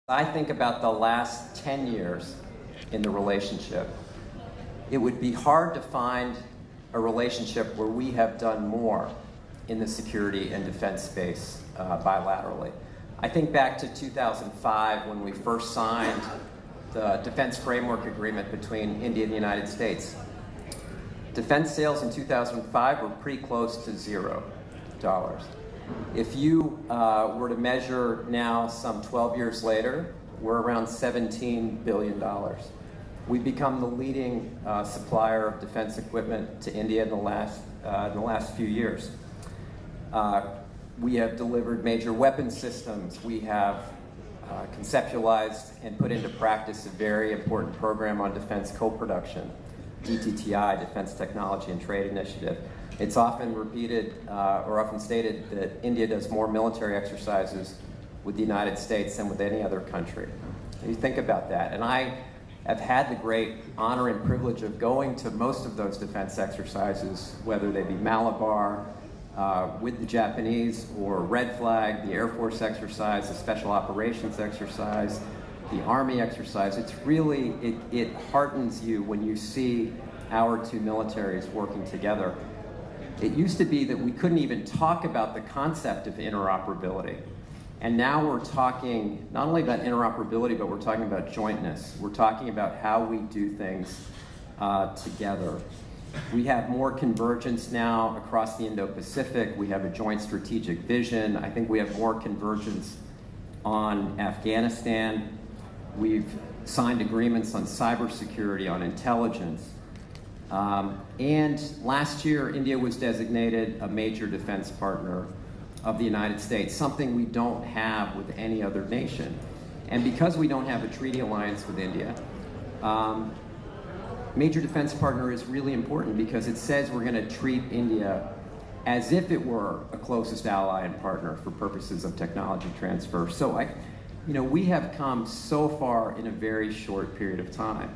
I think about the last 10 years in the relationship, it would be hard to find a relationship where we have done more in the security and defense space bilaterally. I think back to 2005 when we first signed the Defense Framework Agreement between India and the United States. Defense sales in 2005 were pretty close to $0. If you were to measure now, some 12 years later, we're around $17 billion. We've become the leading supplier of defense equipment to India in the last few years. We have delivered major weapon systems. We have conceptualized and put into practice a very important program on defense co-production, DTTI, Defense Technology and Trade Initiative. It's often repeated or often stated that India does more military exercises with the United States than with any other country. You think about that. And I have had the great honor and privilege of going to most of those defense exercises, whether they be Malabar with the Japanese, or Red Flag, the Air Force exercise, the Special Operations exercise, the Army exercise. It's really, it heartens you when you see our two militaries working together. It used to be that we couldn't even talk about the concept of interoperability. And now we're talking not only about interoperability, but we're talking about jointness. We're talking about how we do things together. We have more convergence now across the Indo-Pacific. We have a joint strategic vision. I think we have more convergence on Afghanistan. We've signed agreements on cybersecurity, on intelligence. And last year, India was designated a major defense partner of the United States, something we don't have with any other nation. And because we don't have a treaty alliance with India, major defense partner is really important because it says we're going to treat India as if it were a closest ally and partner for purposes of technology transfer. So we have come so far in a very short period of time.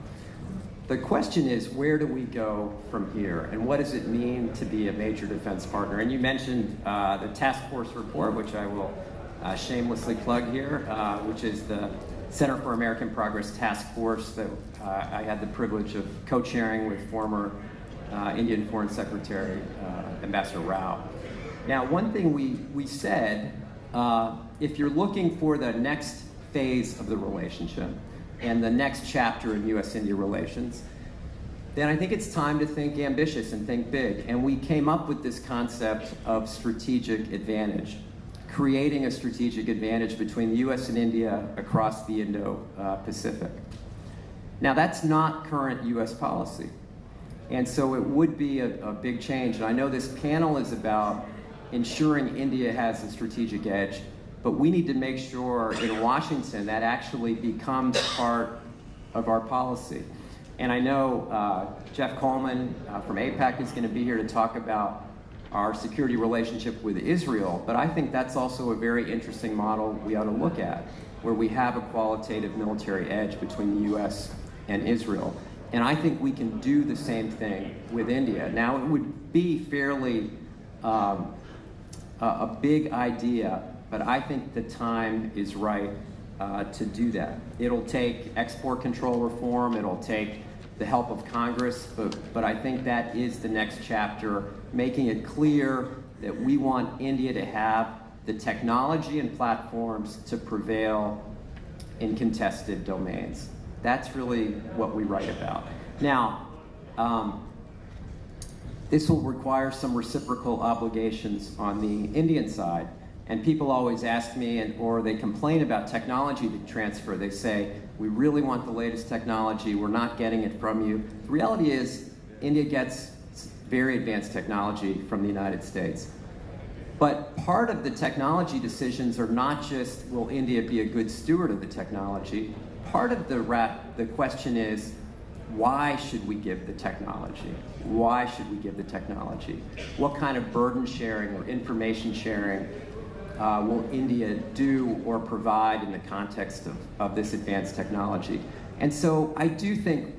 The question is, where do we go from here? And what does it mean to be a major defense partner? And you mentioned the task force report, which I will shamelessly plug here, which is the Center for American Progress Task Force that I had the privilege of co-chairing with former Indian Foreign Secretary Ambassador Rao. Now, one thing we said, if you're looking for the next phase of the relationship and the next chapter in U.S.-India relations, then I think it's time to think ambitious and think big. And we came up with this concept of strategic advantage, creating a strategic advantage between the U.S. and India across the Indo-Pacific. Now, that's not current U.S. policy. And so it would be a big change. And I know this panel is about ensuring India has a strategic edge, but we need to make sure in Washington that actually becomes part of our policy. And I know Jeff Coleman from APAC is going to be here to talk about our security relationship with Israel, but I think that's also a very interesting model we ought to look at, where we have a qualitative military edge between the U.S. and Israel. And I think we can do the same thing with India. Now, it would be fairly a big idea, but I think the time is right to do that. It'll take export control reform, it'll take the help of Congress, but I think that is the next chapter, making it clear that we want India to have the technology and platforms to prevail in contested domains. That's really what we write about. Now, this will require some reciprocal obligations on the Indian side. And people always ask me, or they complain about technology transfer. They say, we really want the latest technology, we're not getting it from you. The reality is, India gets very advanced technology from the United States. But part of the technology decisions are not just, will India be a good steward of the technology? Part of the question is, why should we give the technology? Why should we give the technology? What kind of burden sharing or information sharing will India do or provide in the context of this advanced technology? And so I do think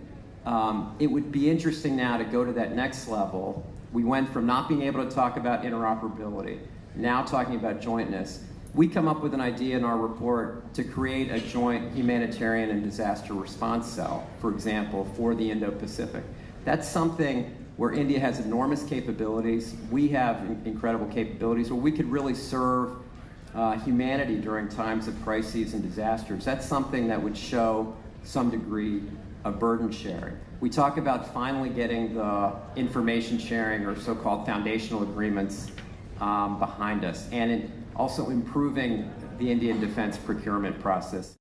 It would be interesting now to go to that next level. We went from not being able to talk about interoperability, now talking about jointness. We come up with an idea in our report to create a joint humanitarian and disaster response cell, for example, for the Indo-Pacific. That's something where India has enormous capabilities. We have incredible capabilities where we could really serve humanity during times of crises and disasters. That's something that would show some degree of burden sharing. We talk about finally getting the information sharing or so-called foundational agreements behind us, and also improving the Indian defense procurement process.